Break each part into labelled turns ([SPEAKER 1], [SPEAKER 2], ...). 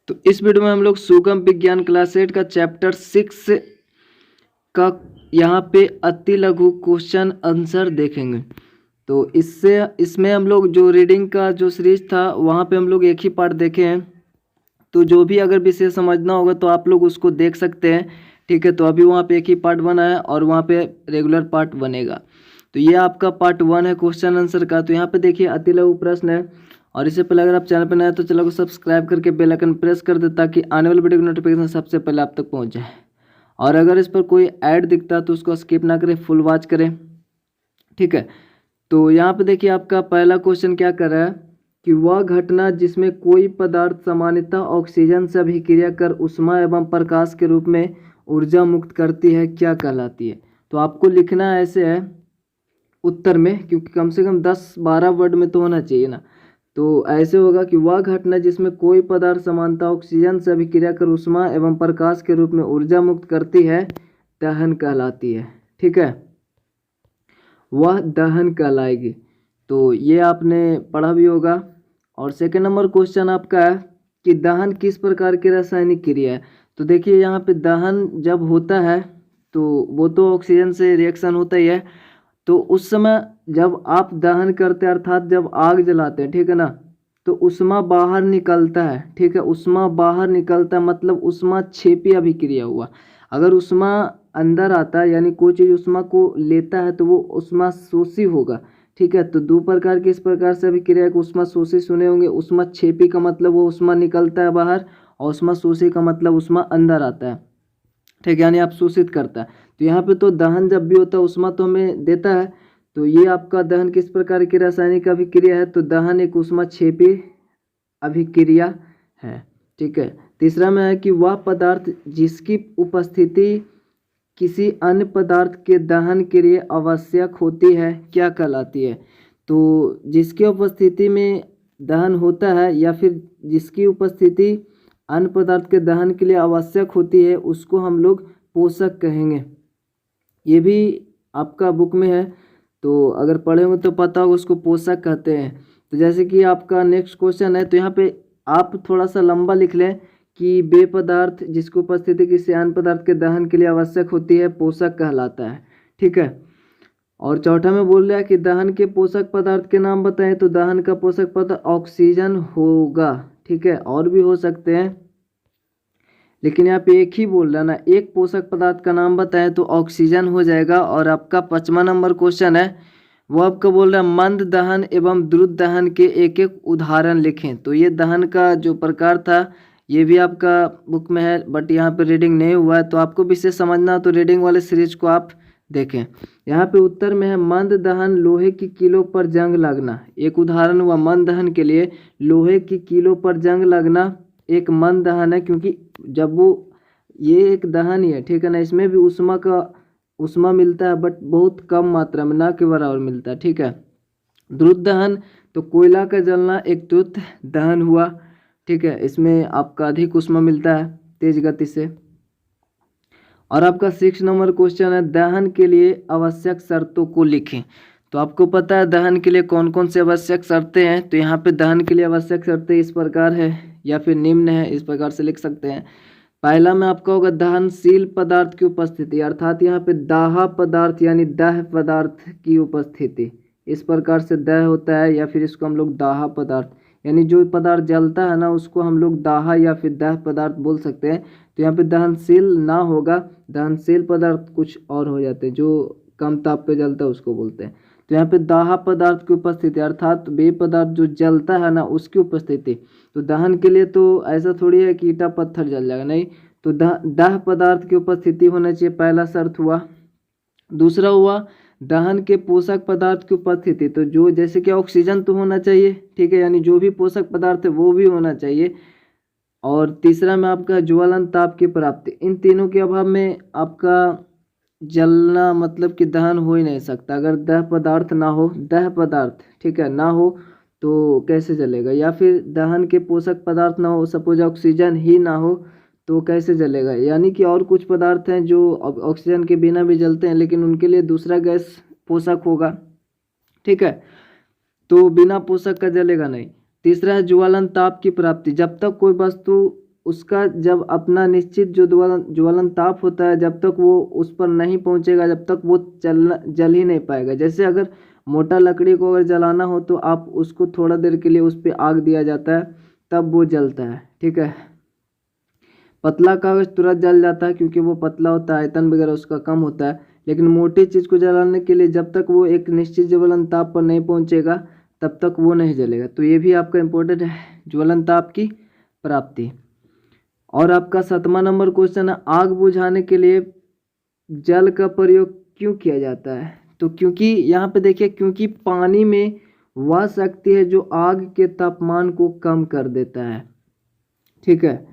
[SPEAKER 1] तो इस वीडियो में हम लोग सुगम विज्ञान क्लास 8 का चैप्टर 6 का यहाँ पे अति लघु क्वेश्चन आंसर देखेंगे। तो इसमें हम लोग जो रीडिंग का जो सीरीज था वहाँ पे हम लोग एक ही पार्ट देखे हैं। तो जो भी अगर विषय समझना होगा तो आप लोग उसको देख सकते हैं। ठीक है, तो अभी वहाँ पे एक ही पार्ट बना है और वहाँ पे रेगुलर पार्ट बनेगा। तो ये आपका पार्ट 1 है क्वेश्चन आंसर का। तो यहाँ पे देखिए अति लघु प्रश्न है, और इससे पहले अगर आप चैनल पर नए हैं तो चैनल को सब्सक्राइब करके बेल आइकन प्रेस कर दे ताकि आने वाली वीडियो की नोटिफिकेशन सबसे पहले आप तक पहुँच जाए। और अगर इस पर कोई ऐड दिखता है तो उसको स्किप ना करें, फुल वॉच करें। ठीक है, तो यहाँ पे देखिए आपका पहला क्वेश्चन क्या कर रहा है कि वह घटना जिसमें कोई पदार्थ सामान्यतः ऑक्सीजन से अभिक्रिया कर ऊष्मा एवं प्रकाश के रूप में ऊर्जा मुक्त करती है क्या कहलाती है। तो आपको लिखना ऐसे है उत्तर में, क्योंकि कम से कम 10-12 वर्ड में तो होना चाहिए ना। तो ऐसे होगा कि वह घटना जिसमें कोई पदार्थ सामान्यतः ऑक्सीजन से अभिक्रिया कर ऊष्मा एवं प्रकाश के रूप में ऊर्जा मुक्त करती है दहन कहलाती है। ठीक है, वह दहन कहलाएगी। तो ये आपने पढ़ा भी होगा। और सेकंड नंबर क्वेश्चन आपका है कि दहन किस प्रकार की रासायनिक क्रिया है। तो देखिए यहाँ पे दहन जब होता है तो वो तो ऑक्सीजन से रिएक्शन होता ही है। तो उस समय जब आप दहन करते हैं अर्थात जब आग जलाते हैं, ठीक है ना, तो ऊष्मा बाहर निकलता है। ठीक है, ऊष्मा बाहर निकलता है मतलब ऊष्मा क्षेपी अभिक्रिया हुआ। अगर ऊष्मा अंदर आता है यानी कोई चीज़ ऊष्मा को लेता है तो वो ऊष्मा शोषी होगा। ठीक है, तो दो प्रकार की इस प्रकार से अभिक्रिया को ऊष्मा शोषी सुने होंगे। ऊष्मा क्षेपी का मतलब वो ऊष्मा निकलता है बाहर, और ऊष्मा शोषी का मतलब ऊष्मा अंदर आता है। ठीक है, यानी आप शोषित करता है। तो यहाँ पे तो दहन जब भी होता है ऊष्मा तो हमें देता है। तो ये आपका दहन किस प्रकार की रासायनिक अभिक्रिया है, तो दहन एक ऊष्मा क्षेपी अभिक्रिया है। ठीक है, तीसरा में है कि वह पदार्थ जिसकी उपस्थिति किसी अन्य पदार्थ के दहन के लिए आवश्यक होती है क्या कहलाती है। तो जिसकी उपस्थिति में दहन होता है या फिर जिसकी उपस्थिति अन्य पदार्थ के दहन के लिए आवश्यक होती है उसको हम लोग पोषक कहेंगे। ये भी आपका बुक में है, तो अगर पढ़े हो तो पता होगा उसको पोषक कहते हैं। तो जैसे कि आपका नेक्स्ट क्वेश्चन है, तो यहाँ पे आप थोड़ा सा लंबा लिख लें कि वे पदार्थ जिसकी उपस्थिति किसी अन्य पदार्थ के दहन के लिए आवश्यक होती है पोषक कहलाता है। ठीक है, और चौथा में बोल रहा है कि दहन के पोषक पदार्थ के नाम बताएं। तो दहन का पोषक पदार्थ ऑक्सीजन होगा। ठीक है, और भी हो सकते हैं लेकिन यहाँ पे एक ही बोल रहा ना, एक पोषक पदार्थ का नाम बताएं तो ऑक्सीजन हो जाएगा। और आपका 5वां नंबर क्वेश्चन है वो आपका बोल रहा है मंद दहन एवं द्रुत दहन के एक एक उदाहरण लिखें। तो ये दहन का जो प्रकार था ये भी आपका बुक में है, बट यहाँ पे रीडिंग नहीं हुआ है। तो आपको विषय समझना तो रीडिंग वाले सीरीज को आप देखें। यहाँ पे उत्तर में है मंद दहन लोहे की कीलों पर जंग लगना। एक उदाहरण हुआ मंद दहन के लिए, लोहे की कीलों पर जंग लगना एक मंद दहन है, क्योंकि जब वो ये एक दहन ही है। ठीक है ना, इसमें भी ऊष्मा मिलता है बट बहुत कम मात्रा में, ना के बराबर मिलता है। ठीक है, द्रुत दहन तो कोयला का जलना एक द्रुत दहन हुआ। ठीक है, इसमें आपका अधिक ऊष्मा मिलता है तेज गति से। और आपका 6 नंबर क्वेश्चन है दहन के लिए आवश्यक शर्तों को लिखें। तो आपको पता है दहन के लिए कौन कौन से आवश्यक शर्तें हैं। तो यहाँ पे दहन के लिए आवश्यक शर्तें इस प्रकार है या फिर निम्न है, इस प्रकार से लिख सकते हैं। पहला में आपका होगा दहनशील पदार्थ की उपस्थिति, अर्थात यहाँ पे दाह पदार्थ यानी दाह पदार्थ की उपस्थिति। इस प्रकार से दाह होता है या फिर इसको हम लोग दाह पदार्थ यानी जो पदार्थ जलता है ना उसको हम लोग दाह या फिर दाह पदार्थ बोल सकते हैं। तो यहाँ पे दहनशील ना होगा, दहनशील पदार्थ कुछ और हो जाते हैं, जो कम ताप पे जलता है उसको बोलते हैं। तो यहाँ पे दाह पदार्थ की उपस्थिति अर्थात वे पदार्थ जो जलता है ना उसकी उपस्थिति। तो दहन के लिए तो ऐसा थोड़ी है कि ईटा पत्थर जल जाएगा, नहीं। तो दाह पदार्थ की उपस्थिति होना चाहिए, पहला शर्त हुआ। दूसरा हुआ दहन के पोषक पदार्थ की उपस्थिति। तो जो जैसे कि ऑक्सीजन तो होना चाहिए, ठीक है, यानी जो भी पोषक पदार्थ है वो भी होना चाहिए। और तीसरा में आपका ज्वलन ताप की प्राप्ति। इन तीनों के अभाव में आपका जलना मतलब कि दहन हो ही नहीं सकता। अगर दाह पदार्थ ना हो, दाह पदार्थ ठीक है ना हो तो कैसे जलेगा। या फिर दहन के पोषक पदार्थ ना हो, सपोज ऑक्सीजन ही ना हो तो कैसे जलेगा। यानी कि और कुछ पदार्थ हैं जो ऑक्सीजन के बिना भी जलते हैं लेकिन उनके लिए दूसरा गैस पोषक होगा। ठीक है, तो बिना पोषक का जलेगा नहीं। तीसरा है ज्वलन ताप की प्राप्ति। जब तक कोई वस्तु उसका जब अपना निश्चित जो ज्वलन ताप होता है, जब तक वो उस पर नहीं पहुंचेगा, जब तक वो जल ही नहीं पाएगा। जैसे अगर मोटा लकड़ी को अगर जलाना हो तो आप उसको थोड़ा देर के लिए उस पर आग दिया जाता है, तब वो जलता है, ठीक है। पतला कागज तुरंत जल जाता है क्योंकि वो पतला होता है, आयतन वगैरह उसका कम होता है। लेकिन मोटी चीज़ को जलाने के लिए जब तक वो एक निश्चित ज्वलन ताप पर नहीं पहुंचेगा तब तक वो नहीं जलेगा। तो ये भी आपका इम्पोर्टेंट है, ज्वलन ताप की प्राप्ति। और आपका 7वां नंबर क्वेश्चन है, आग बुझाने के लिए जल का प्रयोग क्यों किया जाता है? तो क्योंकि यहाँ पे देखिए, क्योंकि पानी में वह शक्ति है जो आग के तापमान को कम कर देता है, ठीक है,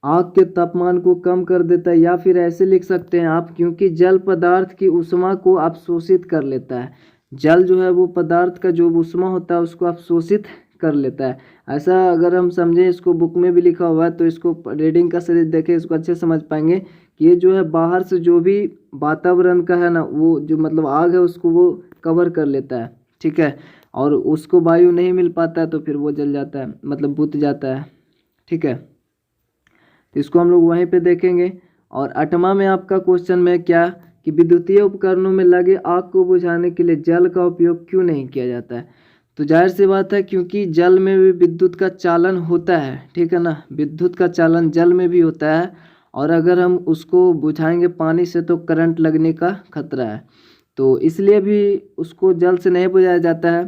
[SPEAKER 1] आग के तापमान को कम कर देता है। या फिर ऐसे लिख सकते हैं आप, क्योंकि जल पदार्थ की ऊष्मा को अवशोषित कर लेता है। जल जो है वो पदार्थ का जो ऊष्मा होता है उसको अवशोषित कर लेता है। ऐसा अगर हम समझें, इसको बुक में भी लिखा हुआ है, तो इसको रीडिंग का सीरीज देखें, इसको अच्छे समझ पाएंगे कि ये जो है बाहर से जो भी वातावरण का है ना, वो जो मतलब आग है उसको वो कवर कर लेता है, ठीक है, और उसको वायु नहीं मिल पाता है तो फिर वो जल जाता है, मतलब बुझ जाता है, ठीक है। तो इसको हम लोग वहीं पे देखेंगे। और 8वां में आपका क्वेश्चन में क्या कि विद्युतीय उपकरणों में लगे आग को बुझाने के लिए जल का उपयोग क्यों नहीं किया जाता है? तो जाहिर सी बात है, क्योंकि जल में भी विद्युत का चालन होता है, ठीक है ना, विद्युत का चालन जल में भी होता है। और अगर हम उसको बुझाएंगे पानी से तो करंट लगने का खतरा है, तो इसलिए भी उसको जल से नहीं बुझाया जाता है।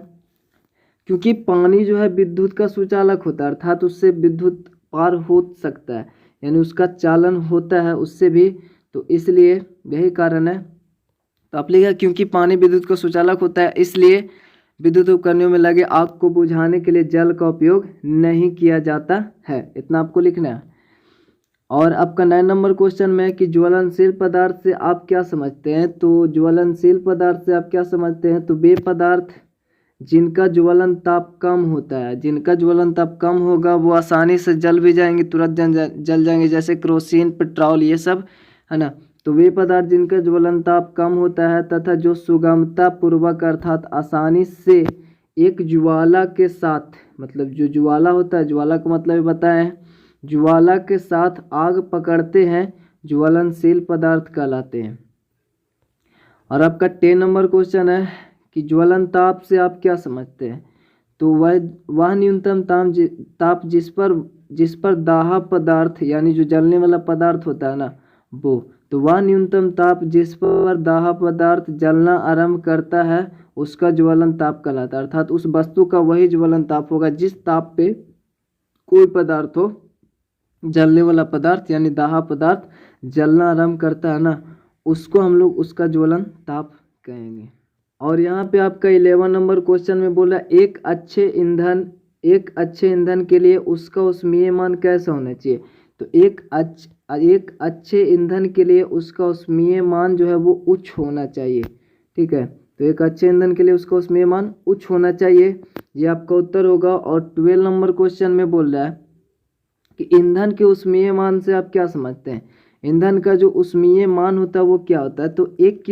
[SPEAKER 1] क्योंकि पानी जो है विद्युत का सुचालक होता है, अर्थात उससे विद्युत पार हो सकता है, यानी उसका चालन होता है उससे भी, तो इसलिए यही कारण है। तो आप लिखिए, क्योंकि पानी विद्युत का सुचालक होता है इसलिए विद्युत उपकरणों में लगे आग को बुझाने के लिए जल का उपयोग नहीं किया जाता है, इतना आपको लिखना है। और आपका 9 नंबर क्वेश्चन में कि ज्वलनशील पदार्थ से आप क्या समझते हैं? तो ज्वलनशील पदार्थ से आप क्या समझते हैं? तो वे पदार्थ जिनका ज्वलन ताप कम होता है, जिनका ज्वलन ताप कम होगा वो आसानी से जल भी जाएंगे, तुरंत जल जाएंगे, जैसे केरोसिन, पेट्रोल, ये सब है ना। तो वे पदार्थ जिनका ज्वलन ताप कम होता है तथा जो सुगमता पूर्वक अर्थात आसानी से एक ज्वाला के साथ, मतलब जो ज्वाला होता है, ज्वाला का मतलब बताएं, ज्वाला के साथ आग पकड़ते हैं, ज्वलनशील पदार्थ कहलाते हैं। और आपका 10 नंबर क्वेश्चन है कि ज्वलन ताप से आप क्या समझते हैं? तो वह न्यूनतम ताप जिस पर दाह पदार्थ, यानी जो जलने वाला पदार्थ होता है ना वो, तो वह न्यूनतम ताप जिस पर दाह पदार्थ जलना आरंभ करता है उसका ज्वलन ताप कहलाता है। अर्थात उस वस्तु का वही ज्वलन ताप होगा जिस ताप पे कोई पदार्थ हो, जलने वाला पदार्थ यानी दाह पदार्थ जलना आरंभ करता है ना, उसको हम लोग उसका ज्वलन ताप कहेंगे। और यहाँ पे आपका 11 नंबर क्वेश्चन में बोला, एक अच्छे ईंधन के लिए उसका ऊष्मीय मान कैसा होना चाहिए? तो एक अच्छे ईंधन के लिए उसका ऊष्मीय मान जो है वो उच्च होना चाहिए, ठीक है। तो एक अच्छे ईंधन के लिए उसका ऊष्मीय मान उच्च होना चाहिए, ये आपका उत्तर होगा। और 12 नंबर क्वेश्चन में बोल रहा है कि ईंधन के ऊष्मीय मान से आप क्या समझते हैं? ईंधन का जो ऊष्मीय मान होता है वो क्या होता है? तो 1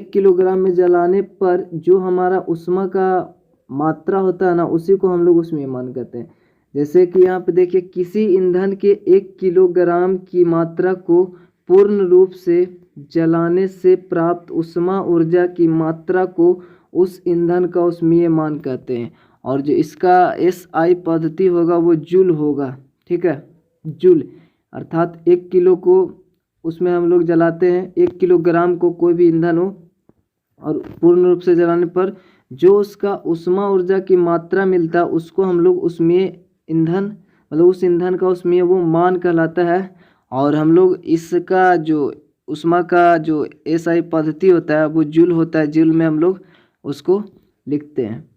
[SPEAKER 1] किलोग्राम में जलाने पर जो हमारा ऊष्मा का मात्रा होता है ना, उसी को हम लोग ऊष्मीय मान कहते हैं। जैसे कि यहाँ पे देखिए, किसी ईंधन के 1 किलोग्राम की मात्रा को पूर्ण रूप से जलाने से प्राप्त ऊष्मा ऊर्जा की मात्रा को उस ईंधन का ऊष्मीय मान कहते हैं। और जो इसका SI पद्धति होगा वो जूल होगा, ठीक है, जूल। अर्थात 1 किलो को उसमें हम लोग जलाते हैं, 1 किलोग्राम को कोई भी ईंधन हो, और पूर्ण रूप से जलाने पर जो उसका ऊष्मा ऊर्जा की मात्रा मिलता है उसको हम लोग ऊष्मीय ईंधन, मतलब उस ईंधन का ऊष्मीय वो मान कहलाता है। और हम लोग इसका जो ऊष्मा का जो SI पद्धति होता है वो जूल होता है, जूल में हम लोग उसको लिखते हैं।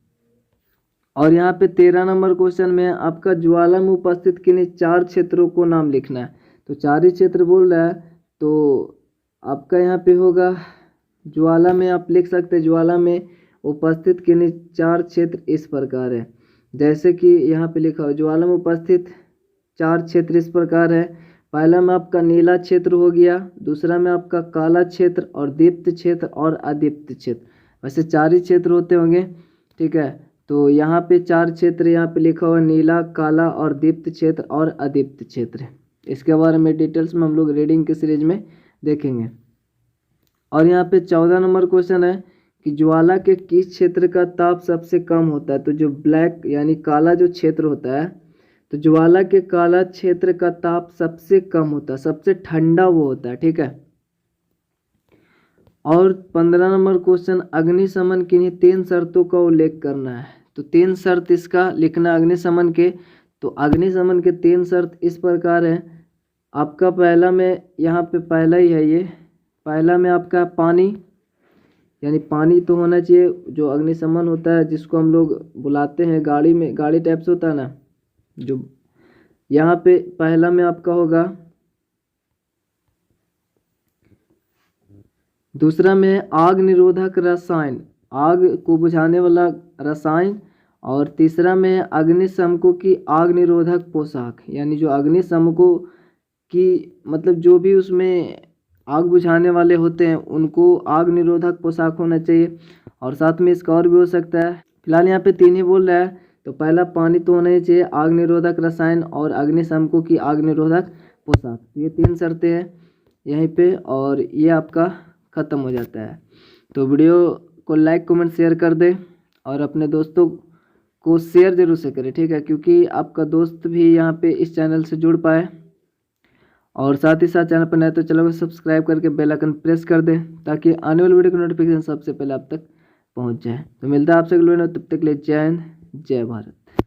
[SPEAKER 1] और यहाँ पे 13 नंबर क्वेश्चन में आपका ज्वाला में उपस्थित किन्हीं 4 क्षेत्रों को नाम लिखना है। तो 4 ही क्षेत्र बोल रहा है, तो आपका यहाँ पे होगा ज्वाला में आप लिख सकते हैं, ज्वाला में उपस्थित किन्हीं 4 क्षेत्र इस प्रकार है। जैसे कि यहाँ पे लिखा हो, ज्वाला में उपस्थित 4 क्षेत्र इस प्रकार है। पहला में आपका नीला क्षेत्र हो गया, दूसरा में आपका काला क्षेत्र, और दीप्त क्षेत्र और अदीप्त क्षेत्र। वैसे 4 ही क्षेत्र होते होंगे, ठीक है। तो यहाँ पे 4 क्षेत्र यहाँ पे लिखा हुआ नीला, काला और दीप्त क्षेत्र और अदीप्त क्षेत्र। इसके बारे में डिटेल्स में हम लोग रीडिंग के सीरीज में देखेंगे। और यहाँ पे 14 नंबर क्वेश्चन है कि ज्वाला के किस क्षेत्र का ताप सबसे कम होता है। तो जो ब्लैक यानी काला जो क्षेत्र होता है, तो ज्वाला के काला क्षेत्र का ताप सबसे कम होता है, सबसे ठंडा वो होता है, ठीक है। और 15 नंबर क्वेश्चन, अग्निशमन किन्हीं 3 शर्तों का उल्लेख करना है। तो 3 शर्त इसका लिखना अग्निशमन के। तो अग्निशमन के 3 शर्त इस प्रकार है। आपका पहला में यहाँ पे पहला ही है, ये पहला में आपका पानी, यानी पानी तो होना चाहिए। जो अग्निशमन होता है जिसको हम लोग बुलाते हैं गाड़ी में, गाड़ी टाइप से होता है ना, जो यहाँ पे पहला में आपका होगा। दूसरा में आग निरोधक रसायन, आग को बुझाने वाला रसायन। और तीसरा में अग्निशमकों की आग निरोधक पोशाक, यानी जो अग्निशमकों की मतलब जो भी उसमें आग बुझाने वाले होते हैं उनको आग निरोधक पोशाक होना चाहिए। और साथ में इसका और भी हो सकता है, फिलहाल यहाँ पे 3 ही बोल रहा है। तो पहला पानी तो होना ही चाहिए, आग निरोधक रसायन और अग्निशमकों की आग निरोधक पोशाक। तो ये 3 शर्तें हैं यहीं पे, और ये आपका ख़त्म हो जाता है। तो वीडियो को लाइक कमेंट शेयर कर दे और अपने दोस्तों को शेयर जरूर से करें, ठीक है, क्योंकि आपका दोस्त भी यहाँ पे इस चैनल से जुड़ पाए। और साथ ही साथ चैनल पर नए तो चैनल को सब्सक्राइब करके बेल आइकन प्रेस कर दें ताकि आने वाली वीडियो की नोटिफिकेशन सबसे पहले आप तक पहुँच जाए। तो मिलता है आपसे अगले वीडियो में, तब तक के लिए जय हिंद, जय भारत।